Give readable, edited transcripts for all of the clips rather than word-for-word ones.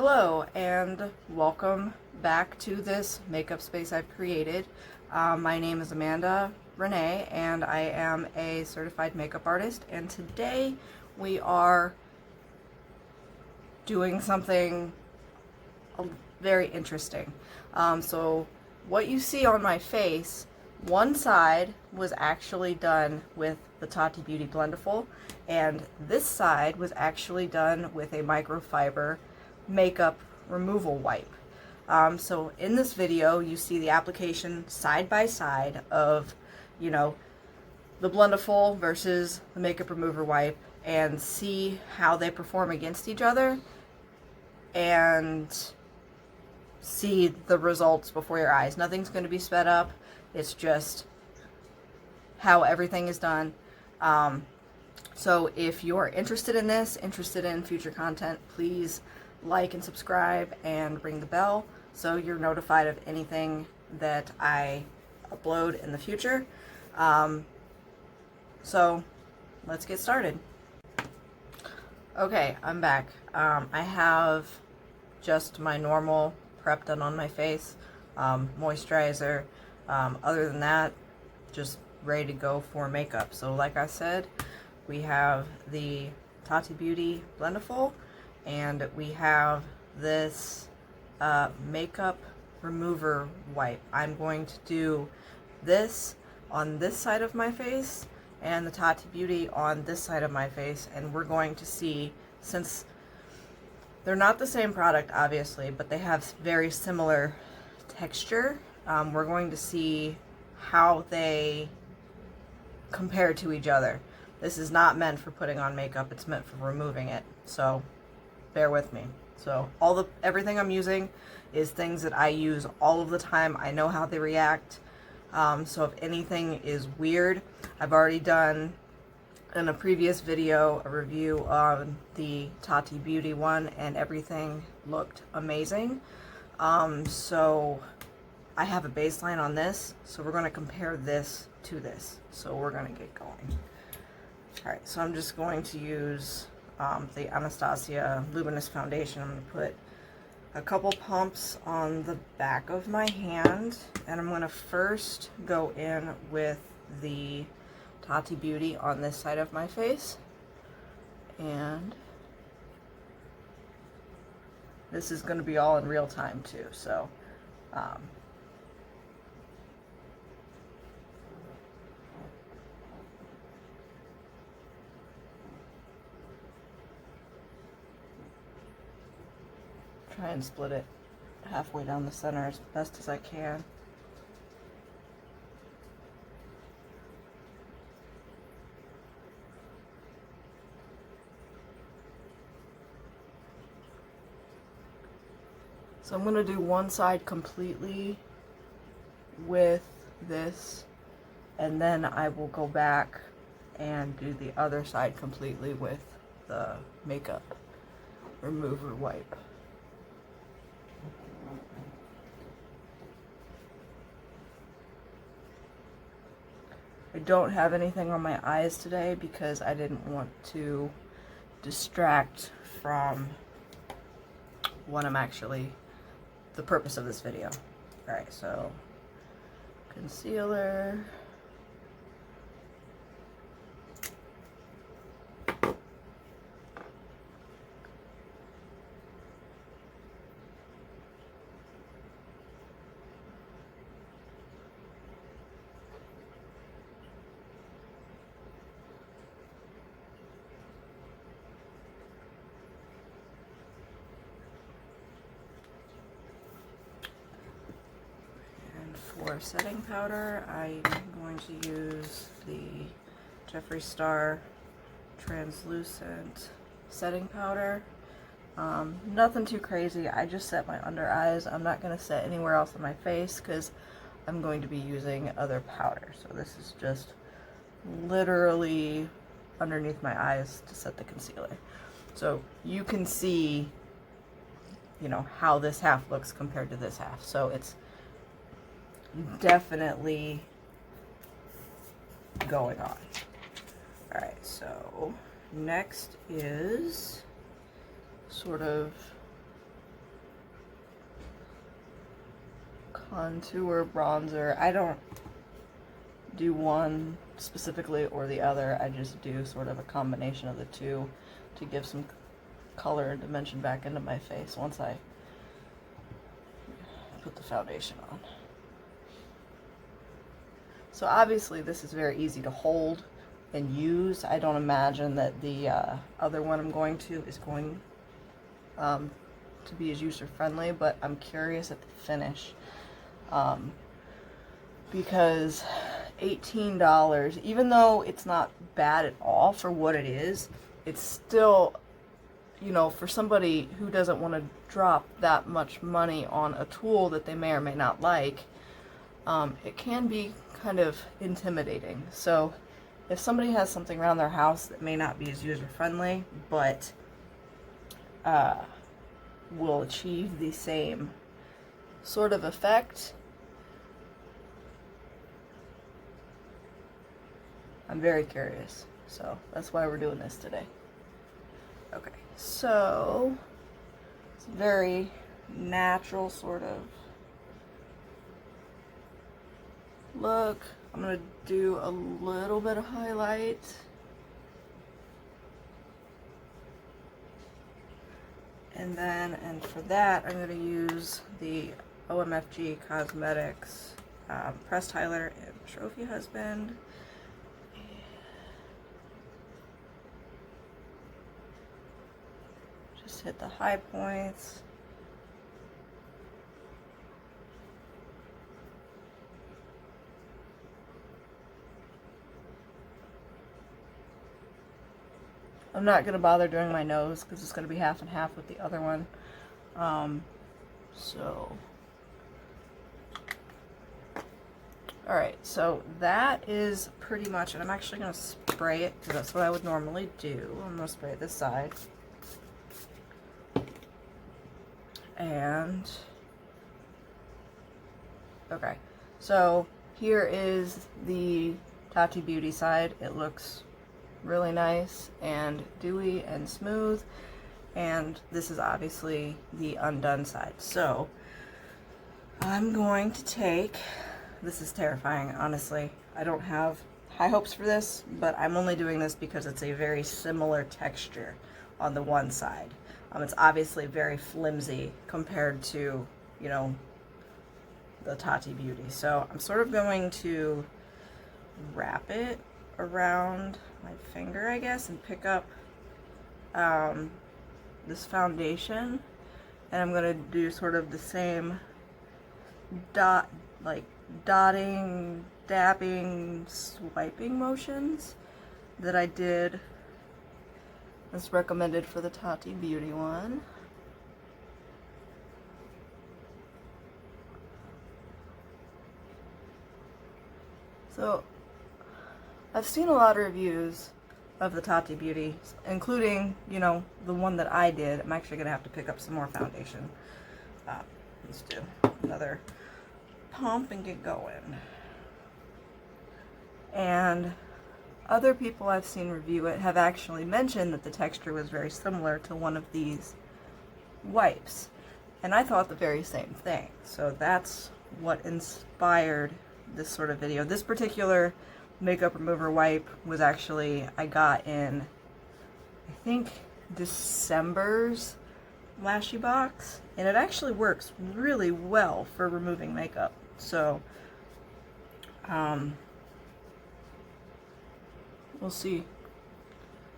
Hello and welcome back to this makeup space I've created. My name is Amanda Renee and I am a certified makeup artist, and today we are doing something very interesting. So what you see on my face, one side was actually done with the Tati Beauty Blendiful, and this side was actually done with a microfiber makeup removal wipe. So in this video you see the application side by side of, you know, the Blendiful versus the makeup remover wipe, and see how they perform against each other and see the results before your eyes. Nothing's going to be sped up, it's just how everything is done. So if you're interested in this, interested in future content, please like and subscribe and ring the bell so you're notified of anything that I upload in the future. So let's get started. Okay, I'm back. I have just my normal prep done on my face, moisturizer. Other than that, just ready to go for makeup. So like I said, we have the Tati Beauty Blendiful, and we have this makeup remover wipe. I'm going to do this on this side of my face and the Tati Beauty on this side of my face, and we're going to see, since they're not the same product obviously, but they have very similar texture, we're going to see how they compare to each other. This is not meant for putting on makeup, it's meant for removing it, so bear with me. So everything I'm using is things that I use all of the time. I know how they react. So if anything is weird, I've already done in a previous video a review on the Tati Beauty one, and everything looked amazing. So I have a baseline on this, so we're going to compare this to this. So we're going to get going. Alright, so I'm just going to use the Anastasia Luminous foundation. I'm going to put a couple pumps on the back of my hand, and I'm going to first go in with the Tati Beauty on this side of my face, and this is going to be all in real time too, so try and split it halfway down the center as best as I can. So I'm going to do one side completely with this, and then I will go back and do the other side completely with the makeup remover wipe. I don't have anything on my eyes today because I didn't want to distract from what I'm actually, the purpose of this video. Alright, so concealer. For setting powder, I'm going to use the Jeffree Star translucent setting powder. Nothing too crazy. I just set my under eyes. I'm not going to set anywhere else on my face because I'm going to be using other powder. So this is just literally underneath my eyes to set the concealer. So you can see, you know, how this half looks compared to this half. So it's definitely going on. Alright, so next is sort of contour bronzer. I don't do one specifically or the other. I just do sort of a combination of the two to give some color and dimension back into my face once I put the foundation on. So obviously this is very easy to hold and use. I don't imagine that the other one I'm going to is going to be as user friendly, but I'm curious at the finish because $18, even though it's not bad at all for what it is, it's still, you know, for somebody who doesn't want to drop that much money on a tool that they may or may not like, it can be kind of intimidating. So if somebody has something around their house that may not be as user friendly, but will achieve the same sort of effect, I'm very curious. So that's why we're doing this today. Okay, so it's very natural sort of look. I'm going to do a little bit of highlight. And for that, I'm going to use the Omfg Cosmetics Pressed Highlighter and Trophy Husband. Just hit the high points. I'm not going to bother doing my nose because it's going to be half and half with the other one. Alright, so that is pretty much it. I'm actually going to spray it because that's what I would normally do. I'm going to spray this side. And, okay, so here is the Tati Beauty side. It looks really nice and dewy and smooth, and this is obviously the undone side. So I'm going to take, this is terrifying, honestly. I don't have high hopes for this, but I'm only doing this because it's a very similar texture on the one side. It's obviously very flimsy compared to, you know, the Tati Beauty. So I'm sort of going to wrap it around my finger, I guess, and pick up this foundation, and I'm gonna do sort of the same dotting, dabbing, swiping motions that I did as recommended for the Tati Beauty one. So I've seen a lot of reviews of the Tati Beauty, including, you know, the one that I did. I'm actually going to have to pick up some more foundation. Let's do another pump and get going. And other people I've seen review it have actually mentioned that the texture was very similar to one of these wipes. And I thought the very same thing. So that's what inspired this sort of video. This particular makeup remover wipe was actually, I got in, I think, December's Lashy Box, and it actually works really well for removing makeup. So we'll see.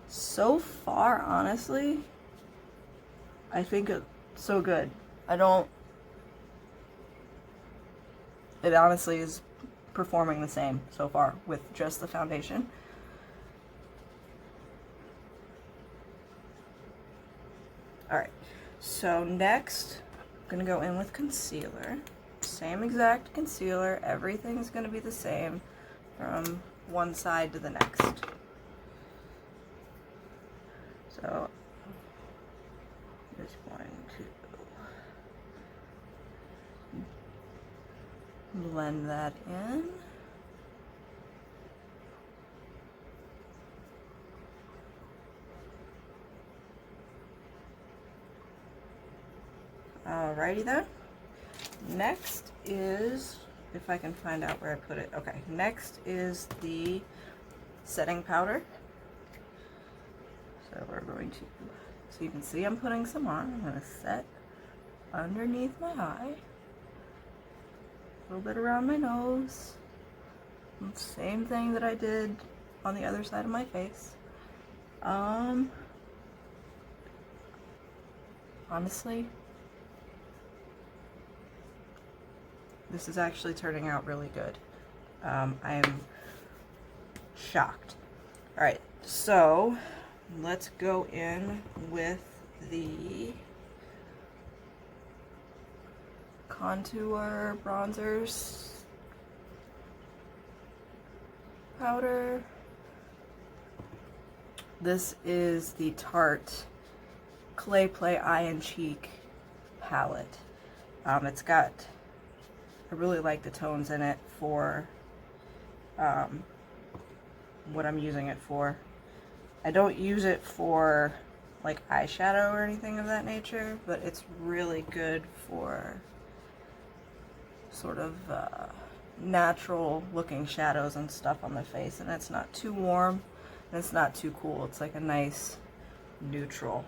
So far, honestly, I think it's so good. It honestly is performing the same so far with just the foundation. Alright, so next I'm gonna go in with concealer. Same exact concealer, everything's gonna be the same from one side to the next. So I'm just going to blend that in. Alrighty then. Next is, if I can find out where I put it. Okay, next is the setting powder. So we're going to, so you can see I'm putting some on. I'm going to set underneath my eye, a little bit around my nose. Same thing that I did on the other side of my face. Honestly, this is actually turning out really good. I am shocked. Alright, so let's go in with the contour bronzers powder. This is the Tarte Clay Play Eye and Cheek palette. It's got, I really like the tones in it for what I'm using it for. I don't use it for like eyeshadow or anything of that nature, but it's really good for sort of natural looking shadows and stuff on the face, and it's not too warm and it's not too cool. It's like a nice neutral.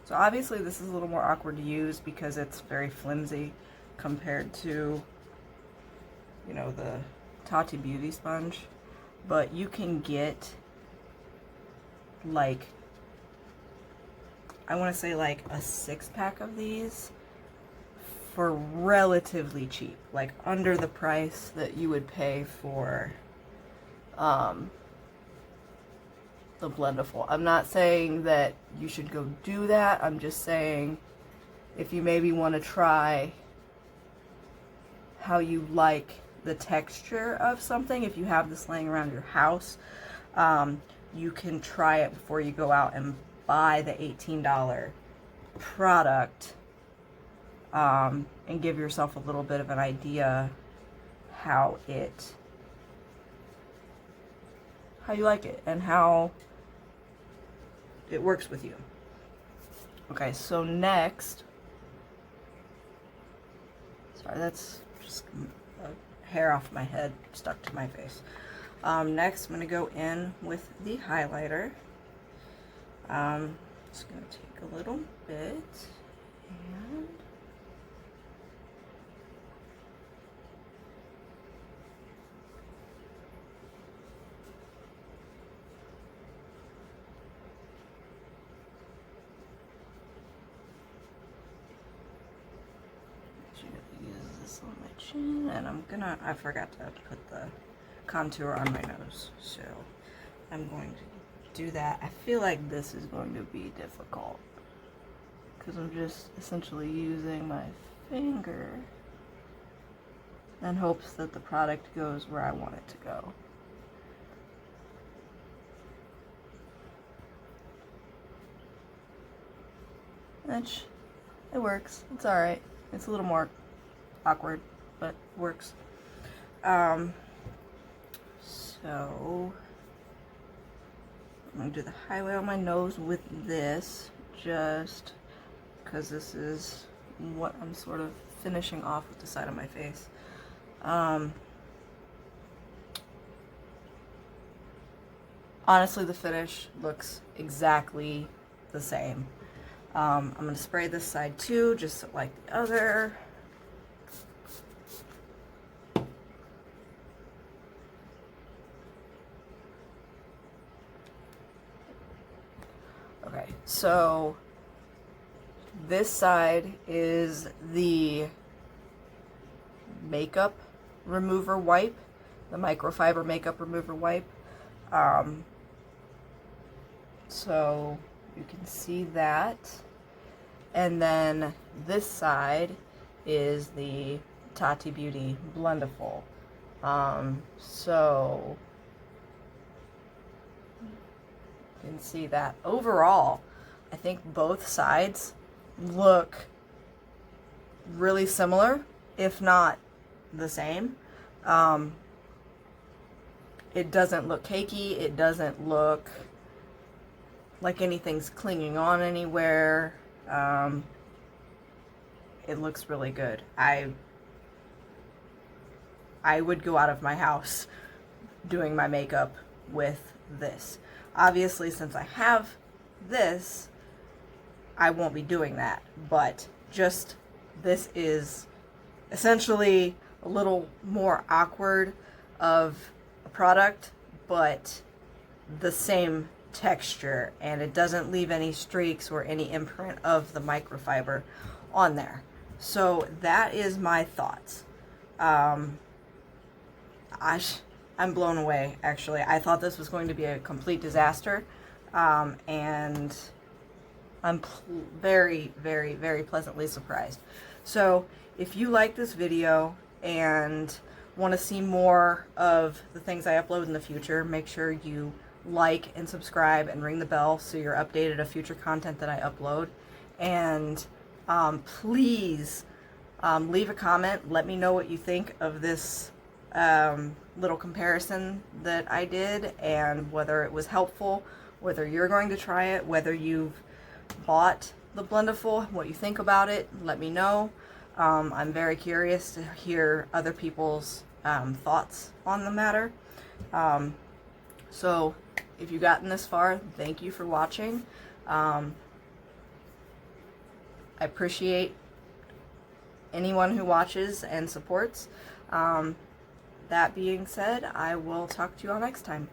So obviously this is a little more awkward to use because it's very flimsy compared to, you know, the Tati Beauty Sponge, but you can get like, I want to say like a 6-pack of these for relatively cheap, like under the price that you would pay for the Blendiful. I'm not saying that you should go do that. I'm just saying if you maybe want to try how you like the texture of something, if you have this laying around your house, you can try it before you go out and buy the $18 product, and give yourself a little bit of an idea how you like it and how it works with you. Okay, so next, sorry, that's just a hair off my head stuck to my face. Next, I'm going to go in with the highlighter. Just going to take a little bit and on my chin, and I forgot to put the contour on my nose, so I'm going to do that. I feel like this is going to be difficult because I'm just essentially using my finger in hopes that the product goes where I want it to go. Which, it works. It's alright. It's a little more awkward, but works. So I'm going to do the highlight on my nose with this, just because this is what I'm sort of finishing off with the side of my face. Honestly, the finish looks exactly the same. I'm going to spray this side too, just like the other. Okay, so this side is the makeup remover wipe, the microfiber makeup remover wipe. So you can see that. And then this side is the Tati Beauty Blendiful. So you can see that overall, I think both sides look really similar, if not the same. It doesn't look cakey. It doesn't look like anything's clinging on anywhere. it looks really good. I would go out of my house doing my makeup with this. Obviously, since I have this, I won't be doing that, but just this is essentially a little more awkward of a product, but the same texture, and it doesn't leave any streaks or any imprint of the microfiber on there. So that is my thoughts. I'm blown away, actually. I thought this was going to be a complete disaster, and I'm very, very, very pleasantly surprised. So if you like this video and want to see more of the things I upload in the future, make sure you like and subscribe and ring the bell so you're updated of future content that I upload. And please leave a comment. Let me know what you think of this little comparison that I did, and whether it was helpful, whether you're going to try it, whether you've bought the Blendiful, what you think about it. Let me know. I'm very curious to hear other people's thoughts on the matter. So if you've gotten this far, thank you for watching. I appreciate anyone who watches and supports. That being said, I will talk to you all next time.